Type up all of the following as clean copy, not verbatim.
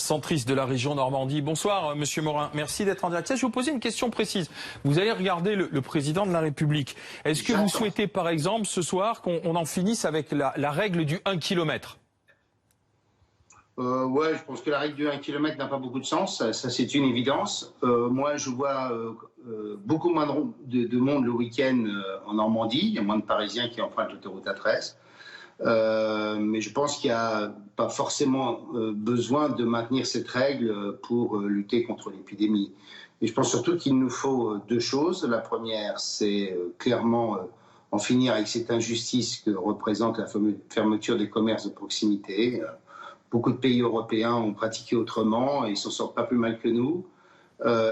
centriste de la région Normandie. Bonsoir, Monsieur Morin. Merci d'être en direct. Je vais vous poser une question précise. Vous allez regarder le président de la République. Est-ce que vous souhaitez, par exemple, ce soir, qu'on en finisse avec la règle du 1 km? Ouais, je pense que la règle du 1 km n'a pas beaucoup de sens. Ça c'est une évidence. Moi, je vois beaucoup moins de monde le week-end en Normandie. Il y a moins de Parisiens qui empruntent l'autoroute A13. Mais je pense qu'il n'y a pas forcément besoin de maintenir cette règle pour lutter contre l'épidémie. Et je pense surtout qu'il nous faut deux choses. La première, c'est clairement en finir avec cette injustice que représente la fermeture des commerces de proximité. Beaucoup de pays européens ont pratiqué autrement et ils s'en sortent pas plus mal que nous.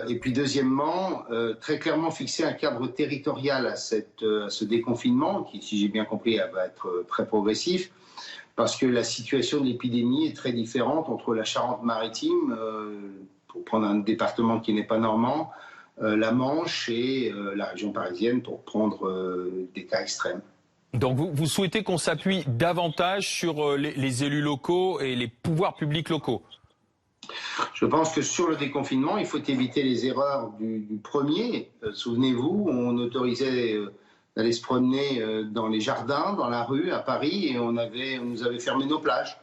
Et puis deuxièmement, très clairement fixer un cadre territorial à ce déconfinement, qui, si j'ai bien compris, va être très progressif, parce que la situation de l'épidémie est très différente entre la Charente-Maritime, pour prendre un département qui n'est pas normand, la Manche et la région parisienne, pour prendre des cas extrêmes. Donc vous souhaitez qu'on s'appuie davantage sur les élus locaux et les pouvoirs publics locaux? Je pense que sur le déconfinement, il faut éviter les erreurs du premier. Souvenez-vous, on autorisait d'aller se promener dans les jardins, dans la rue, à Paris, et on nous avait fermé nos plages.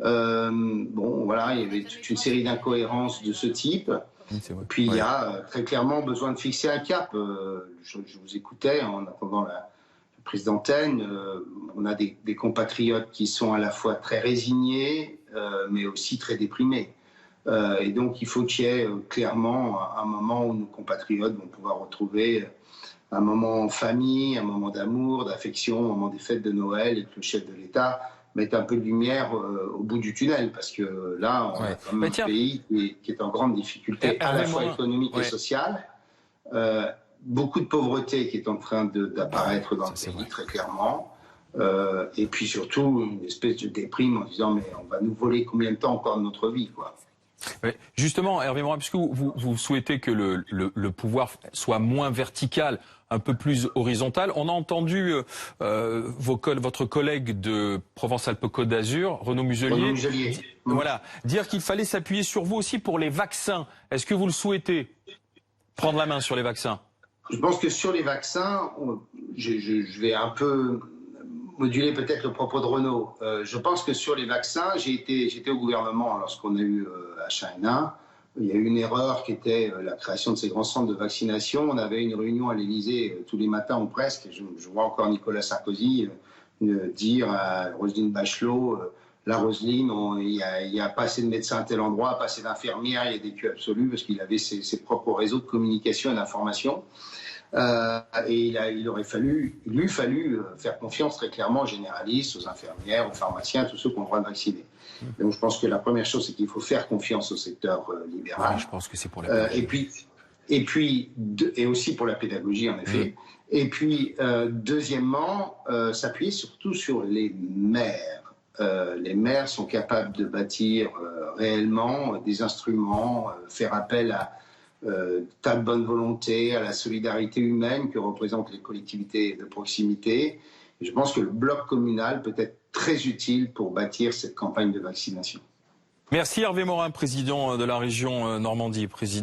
Bon, voilà, il y avait toute une série d'incohérences de ce type. Puis il y a très clairement besoin de fixer un cap. Je vous écoutais en attendant la prise d'antenne. On a des compatriotes qui sont à la fois très résignés, mais aussi très déprimés. Et donc il faut qu'il y ait clairement un moment où nos compatriotes vont pouvoir retrouver un moment en famille, un moment d'amour, d'affection, un moment des fêtes de Noël, et que le chef de l'État mette un peu de lumière au bout du tunnel, parce que là, on a quand même un pays qui est en grande difficulté, à la fois économique et sociale. Beaucoup de pauvreté qui est en train d'apparaître dans le pays, très clairement. Et puis surtout, une espèce de déprime en disant, mais on va nous voler combien de temps encore de notre vie, quoi. Justement, Hervé Morin, puisque vous souhaitez que le pouvoir soit moins vertical, un peu plus horizontal, on a entendu votre collègue de Provence-Alpes-Côte d'Azur, Renaud Muselier, voilà, dire qu'il fallait s'appuyer sur vous aussi pour les vaccins. Est-ce que vous le souhaitez, prendre la main sur les vaccins? Je pense que sur les vaccins, je vais un peu moduler peut-être le propos de Renaud. Je pense que sur les vaccins, j'étais au gouvernement lorsqu'on a eu H1N1. Il y a eu une erreur qui était la création de ces grands centres de vaccination. On avait une réunion à l'Élysée tous les matins ou presque. Je vois encore Nicolas Sarkozy dire à Roselyne Bachelot, la Roselyne, il n'y a pas assez de médecins à tel endroit, pas assez d'infirmières, il y a des queues absolues, parce qu'il avait ses propres réseaux de communication et d'information. Et il lui fallu faire confiance très clairement aux généralistes, aux infirmières, aux pharmaciens, à tous ceux qui ont le droit de vacciner. Donc je pense que la première chose, c'est qu'il faut faire confiance au secteur libéral. Oui, je pense que c'est pour la et aussi pour la pédagogie, en effet. Et puis, deuxièmement, s'appuyer surtout sur les maires. Les maires sont capables de bâtir réellement des instruments, faire appel à tas de bonne volonté, à la solidarité humaine que représentent les collectivités de proximité. Et je pense que le bloc communal peut être très utile pour bâtir cette campagne de vaccination. Merci Hervé Morin, président de la région Normandie, président